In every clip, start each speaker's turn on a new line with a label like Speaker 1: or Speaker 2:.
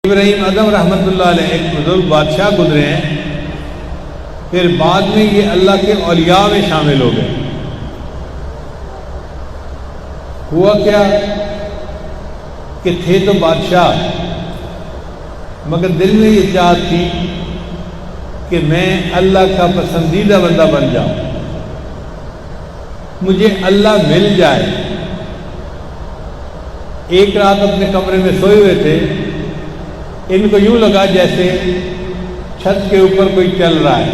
Speaker 1: ابراہیم ادم رحمۃ اللہ علیہ ایک بزرگ بادشاہ گزرے ہیں، پھر بعد میں یہ اللہ کے اولیاء میں شامل ہو گئے۔ ہوا کیا کہ تھے تو بادشاہ، مگر دل میں یہ چاہت تھی کہ میں اللہ کا پسندیدہ بندہ بن جاؤں، مجھے اللہ مل جائے۔ ایک رات اپنے کمرے میں سوئے ہوئے تھے، ان کو یوں لگا جیسے چھت کے اوپر کوئی چل رہا ہے۔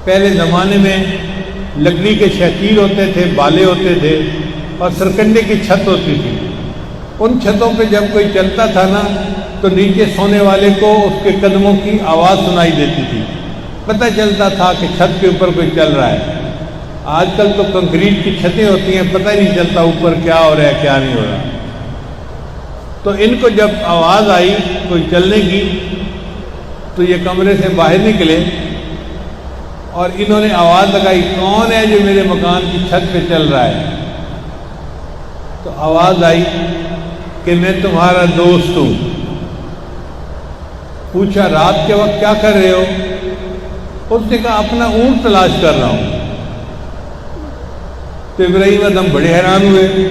Speaker 1: پہلے زمانے میں لکڑی کے شیطیر ہوتے تھے، بالے ہوتے تھے اور سرکنڈے کی چھت ہوتی تھی۔ ان چھتوں پہ جب کوئی چلتا تھا نا تو نیچے سونے والے کو اس کے قدموں کی آواز سنائی دیتی تھی، پتہ چلتا تھا کہ چھت کے اوپر کوئی چل رہا ہے۔ آج کل تو کنکریٹ کی چھتیں ہوتی ہیں، پتہ نہیں چلتا اوپر کیا ہو رہا ہے کیا نہیں ہو رہا۔ تو ان کو جب آواز آئی کوئی چلنے کی تو یہ کمرے سے باہر نکلے اور انہوں نے آواز لگائی، کون ہے جو میرے مکان کی چھت پہ چل رہا ہے؟ تو آواز آئی کہ میں تمہارا دوست ہوں۔ پوچھا رات کے وقت کیا کر رہے ہو؟ اس نے کہا اپنا اونٹ تلاش کر رہا ہوں۔ تو ابراہیم ادم بڑے حیران ہوئے،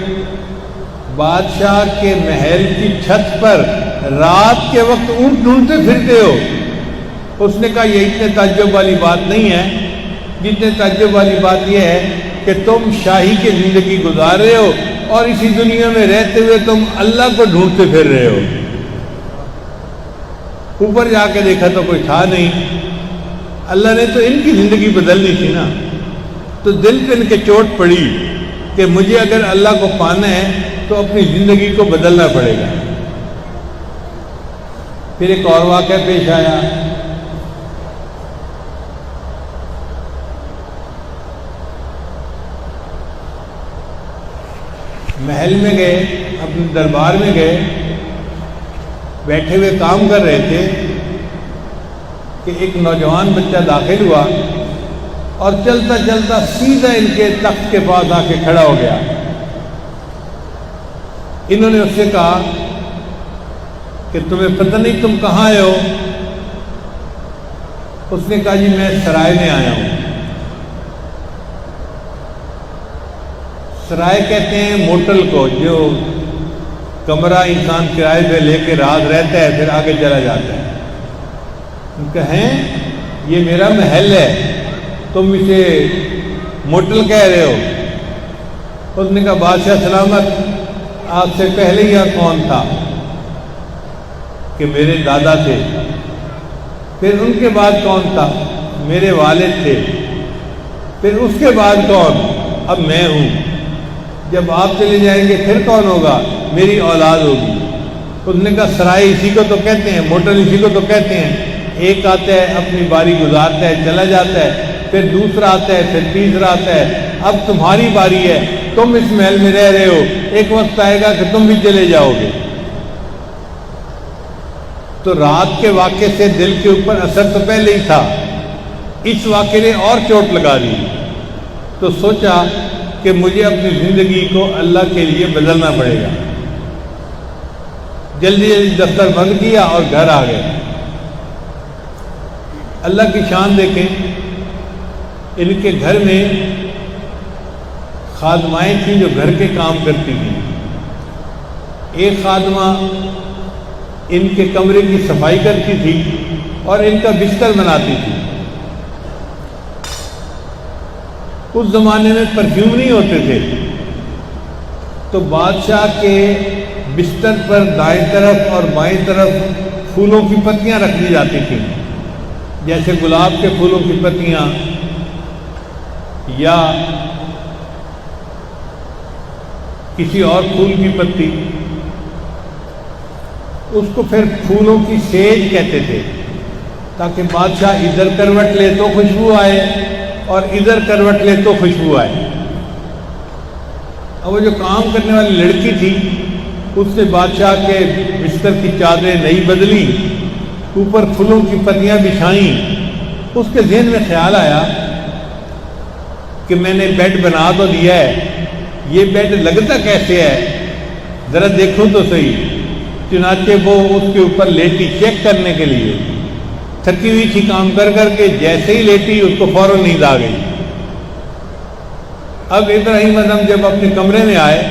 Speaker 1: بادشاہ کے محل کی چھت پر رات کے وقت اونٹ ڈھونڈتے پھرتے ہو؟ اس نے کہا یہ اتنے تعجب والی بات نہیں ہے، جتنے تعجب والی بات یہ ہے کہ تم شاہی کی زندگی گزار رہے ہو اور اسی دنیا میں رہتے ہوئے تم اللہ کو ڈھونڈتے پھر رہے ہو۔ اوپر جا کے دیکھا تو کوئی تھا نہیں۔ اللہ نے تو ان کی زندگی بدلنی تھی نا، تو دل پہ ان کے چوٹ پڑی کہ مجھے اگر اللہ کو پانا ہے تو اپنی زندگی کو بدلنا پڑے گا۔ پھر ایک اور واقعہ پیش آیا۔ محل میں گئے، اپنے دربار میں گئے، بیٹھے ہوئے کام کر رہے تھے کہ ایک نوجوان بچہ داخل ہوا اور چلتا چلتا سیدھا ان کے تخت کے پاس آ کے کھڑا ہو گیا۔ انہوں نے اس سے کہا کہ تمہیں پتہ نہیں تم کہاں آئے ہو؟ اس نے کہا جی میں سرائے میں آیا ہوں۔ سرائے کہتے ہیں موٹل کو، جو کمرہ انسان کرائے پہ لے کے رات رہتا ہے پھر آگے چلا جاتا ہے۔ ان کہیں یہ میرا محل ہے، تم اسے موٹل کہہ رہے ہو؟ اس نے کہا بادشاہ سلامت، آپ سے پہلے یہاں کون تھا؟ کہ میرے دادا تھے۔ پھر ان کے بعد کون تھا؟ میرے والد تھے۔ پھر اس کے بعد کون؟ اب میں ہوں۔ جب آپ چلے جائیں گے پھر کون ہوگا؟ میری اولاد ہوگی۔ اس نے کہا سرائے اسی کو تو کہتے ہیں، موٹل اسی کو تو کہتے ہیں۔ ایک آتا ہے اپنی باری گزارتا ہے چلا جاتا ہے، پھر دوسرا آتا ہے، پھر تیسرا آتا ہے۔ اب تمہاری باری ہے، تم اس محل میں رہ رہے ہو، ایک وقت آئے گا کہ تم بھی چلے جاؤ گے۔ تو رات کے واقعے سے دل کے اوپر اثر تو پہلے ہی تھا، اس واقعے نے اور چوٹ لگا دی۔ تو سوچا کہ مجھے اپنی زندگی کو اللہ کے لیے بدلنا پڑے گا۔ جلدی جلدی دفتر بند کیا اور گھر آ گئے۔ اللہ کی شان دیکھیں، ان کے گھر میں خادمائیں تھیں جو گھر کے کام کرتی تھیں۔ ایک خادمہ ان کے کمرے کی صفائی کرتی تھی اور ان کا بستر بناتی تھی۔ اس زمانے میں پرفیوم نہیں ہوتے تھے، تو بادشاہ کے بستر پر دائیں طرف اور بائیں طرف پھولوں کی پتیاں رکھ دی جاتی تھیں، جیسے گلاب کے پھولوں کی پتیاں یا کسی اور پھول کی پتی۔ اس کو پھر پھولوں کی سیج کہتے تھے، تاکہ بادشاہ ادھر کروٹ لے تو خوشبو آئے اور ادھر کروٹ لے تو خوشبو آئے۔ اب وہ جو کام کرنے والی لڑکی تھی اس نے بادشاہ کے بستر کی چادریں نہیں بدلی، اوپر پھولوں کی پتیاں بچھائیں۔ اس کے ذہن میں خیال آیا کہ میں نے بیڈ بنا تو دیا ہے، یہ بیڈ لگتا کیسے ہے، ذرا دیکھو تو صحیح۔ چنانچہ وہ اس کے اوپر لیٹی چیک کرنے کے لیے، تھکی ہوئی تھی کام کر کر کے، جیسے ہی لیٹی اس کو فوراً نیند آ گئی۔ اب ابراہیم اعظم جب اپنے کمرے میں آئے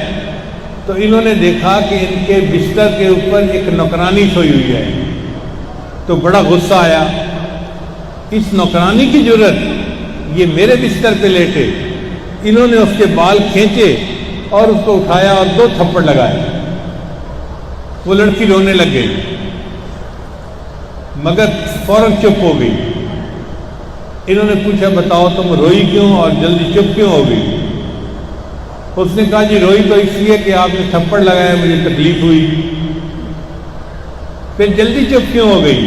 Speaker 1: تو انہوں نے دیکھا کہ ان کے بستر کے اوپر ایک نوکرانی سوئی ہوئی ہے، تو بڑا غصہ آیا، اس نوکرانی کی جرت، یہ میرے بستر پہ لیٹے۔ انہوں نے اس کے بال کھینچے اور اس کو اٹھایا اور 2 تھپڑ لگائے۔ وہ لڑکی رونے لگ گئی مگر فوراً چپ ہو گئی۔ انہوں نے پوچھا بتاؤ تم روئی کیوں اور جلدی چپ کیوں ہو گئی؟ اس نے کہا جی روئی تو اس لیے کہ آپ نے تھپڑ لگایا، مجھے تکلیف ہوئی۔ پھر جلدی چپ کیوں ہو گئی؟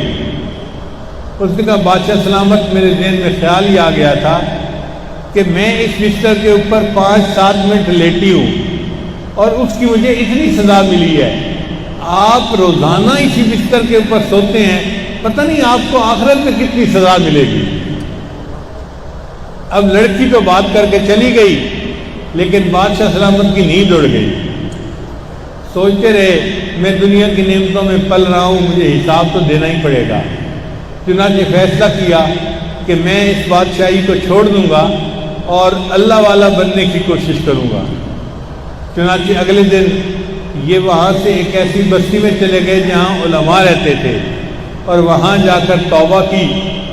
Speaker 1: اس نے کہا بادشاہ سلامت، میرے ذہن میں خیال ہی آ گیا تھا کہ میں اس بستر کے اوپر 5-7 منٹ لیٹی ہوں اور اس کی مجھے اتنی سزا ملی ہے۔ آپ روزانہ اسی بستر کے اوپر سوتے ہیں، پتہ نہیں آپ کو آخرت میں کتنی سزا ملے گی۔ اب لڑکی تو بات کر کے چلی گئی لیکن بادشاہ سلامت کی نیند اڑ گئی۔ سوچتے رہے میں دنیا کی نعمتوں میں پل رہا ہوں، مجھے حساب تو دینا ہی پڑے گا۔ چنانچہ فیصلہ کیا کہ میں اس بادشاہی کو چھوڑ دوں گا اور اللہ والا بننے کی کوشش کروں گا۔ چنانچہ اگلے دن یہ وہاں سے ایک ایسی بستی میں چلے گئے جہاں علماء رہتے تھے، اور وہاں جا کر توبہ کی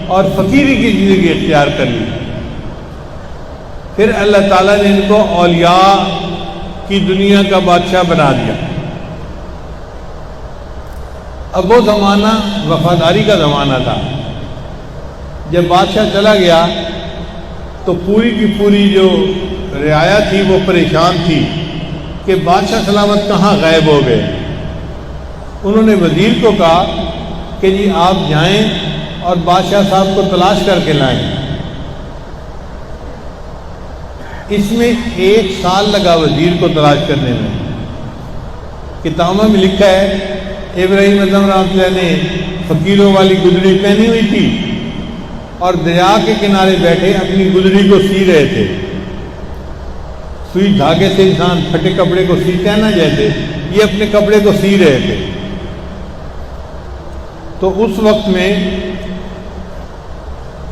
Speaker 1: اور فقیری کی زندگی اختیار کر لی۔ پھر اللہ تعالیٰ نے ان کو اولیاء کی دنیا کا بادشاہ بنا دیا۔ اب وہ زمانہ وفاداری کا زمانہ تھا۔ جب بادشاہ چلا گیا تو پوری کی پوری جو رعایا تھی وہ پریشان تھی کہ بادشاہ سلامت کہاں غائب ہو گئے۔ انہوں نے وزیر کو کہا کہ جی آپ جائیں اور بادشاہ صاحب کو تلاش کر کے لائیں۔ اس میں 1 سال لگا وزیر کو تلاش کرنے میں۔ کتابوں میں لکھا ہے ابراہیم اعظم رحمۃ اللہ نے فقیروں والی گدڑی پہنی ہوئی تھی اور دریا کے کنارے بیٹھے اپنی گدڑی کو سی رہے تھے۔ سوئی دھاگے سے انسان پھٹے کپڑے کو سیتا ہے نا، جیسے یہ اپنے کپڑے کو سی رہے تھے۔ تو اس وقت میں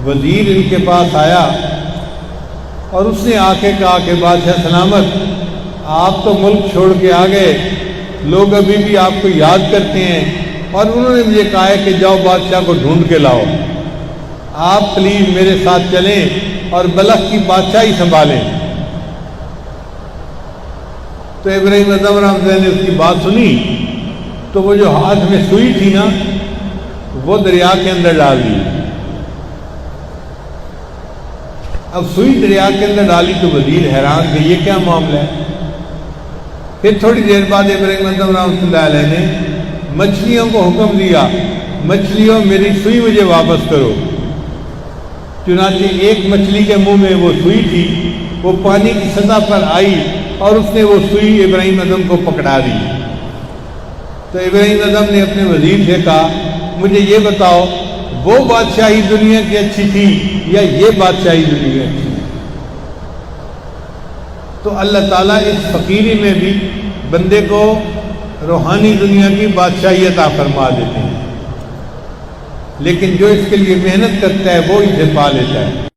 Speaker 1: وزیر ان کے پاس آیا اور اس نے آ کے کہا کہ بادشاہ سلامت آپ تو ملک چھوڑ کے آ گئے، لوگ ابھی بھی آپ کو یاد کرتے ہیں، اور انہوں نے مجھے کہا ہے کہ جاؤ بادشاہ کو ڈھونڈ کے لاؤ، آپ پلیز میرے ساتھ چلیں اور بلخ کی بادشاہی سنبھالیں۔ تو ابراہیم اعظم رحمۃ اللہ نے اس کی بات سنی تو وہ جو ہاتھ میں سوئی تھی نا وہ دریا کے اندر ڈال دی۔ اب سوئی دریا کے اندر ڈالی تو وزیر حیران کہ یہ کیا معاملہ ہے۔ پھر تھوڑی دیر بعد ابراہیم اعظم رحمۃ اللہ علیہ نے مچھلیوں کو حکم دیا مچھلیوں میری سوئی مجھے واپس کرو۔ چنانچہ ایک مچھلی کے منہ میں وہ سوئی تھی، وہ پانی کی سطح پر آئی اور اس نے وہ سوئی ابراہیم اعظم کو پکڑا دی۔ تو ابراہیم اعظم نے اپنے وزیر سے کہا مجھے یہ بتاؤ وہ بادشاہی دنیا کی اچھی تھی یا یہ بادشاہی دنیا اچھی؟ تو اللہ تعالیٰ اس فقیری میں بھی بندے کو روحانی دنیا کی بادشاہی عطا فرما دیتے ہیں، لیکن جو اس کے لیے محنت کرتا ہے وہ اسے پا لیتا ہے۔